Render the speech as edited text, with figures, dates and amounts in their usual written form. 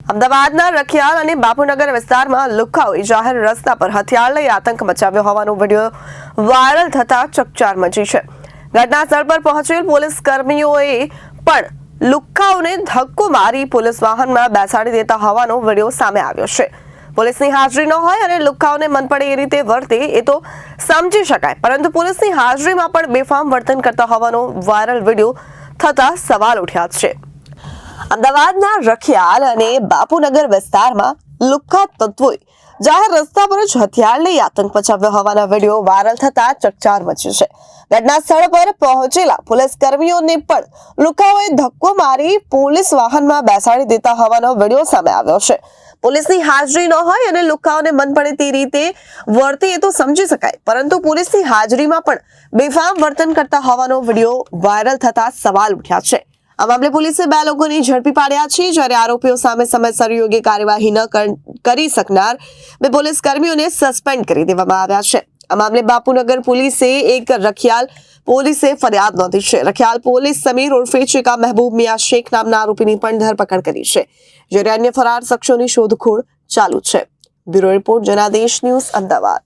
અમદાવાદના રખિયાલ અને બાપુનગર વિસ્તારમાં લુખ્ખાઓએ જાહેર રસ્તા પર હથિયાર લઈ આતંક મચાવ્યો હોવાનો વિડીયો વાયરલ થતા ચકચાર મચી છે। ઘટના સ્થળ પર પહોંચેલ પોલીસ કર્મીઓએ પણ લુખ્ખાઓને ધક્કો મારી પોલીસ વાહનમાં બેસાડી દેતા હોવાનો વિડીયો સામે આવ્યો છે। પોલીસની હાજરી ન હોય અને લુખ્ખાઓને મન પડે એ રીતે વર્તે એ તો સમજી શકાય, પરંતુ પોલીસની હાજરીમાં પણ બેફામ વર્તન કરતા હોવાનો વાયરલ વિડીયો થતા સવાલ ઉઠ્યા છે। અમદાવાદના રખિયાલ અને બાપુનગર વિસ્તારમાં લુખ્ખા તત્વોએ જાહેર રસ્તા પર જ હથિયાર લઈ આતંક મચાવ્યો હોવાના વિડીયો વાયરલ થતા ચકચાર મચી છે। ઘટના સ્થળ પર પહોંચેલા પોલીસ કર્મીઓને પણ લુખ્ખાઓએ ધક્કો મારી પોલીસ વાહનમાં બેસાડી દેતા હોવાનો વિડીયો સામે આવ્યો છે। પોલીસની હાજરી ન હોય અને લુખ્ખાઓને મન પડે તે રીતે વર્તે એ તો સમજી શકાય, પરંતુ પોલીસની હાજરીમાં પણ બેફામ વર્તન કરતા હોવાનો વિડીયો વાયરલ થતા સવાલ ઉઠ્યા છે। આ મામલે પોલીસે 2 લોકોને ઝડપી પાડ્યા છે, જ્યારે આરોપીઓ સામે સમયસર યોગ્ય કાર્યવાહી ન કરી શકનાર 2 પોલીસ કર્મીઓને સસ્પેન્ડ કરી દેવામાં આવ્યા છે। આ મામલે બાપુનગર પોલીસે એક રખિયાલ પોલીસે ફરિયાદ નોંધી છે। રખિયાલ પોલીસ સમીર ઉર્ફે ચેકા મહેબૂબ મિયા શેખ નામના આરોપીની પણ ધરપકડ કરી છે, જ્યારે અન્ય ફરાર શખ્સોની શોધખોળ ચાલુ છે। Bureau report Janadesh news, Ahmedabad.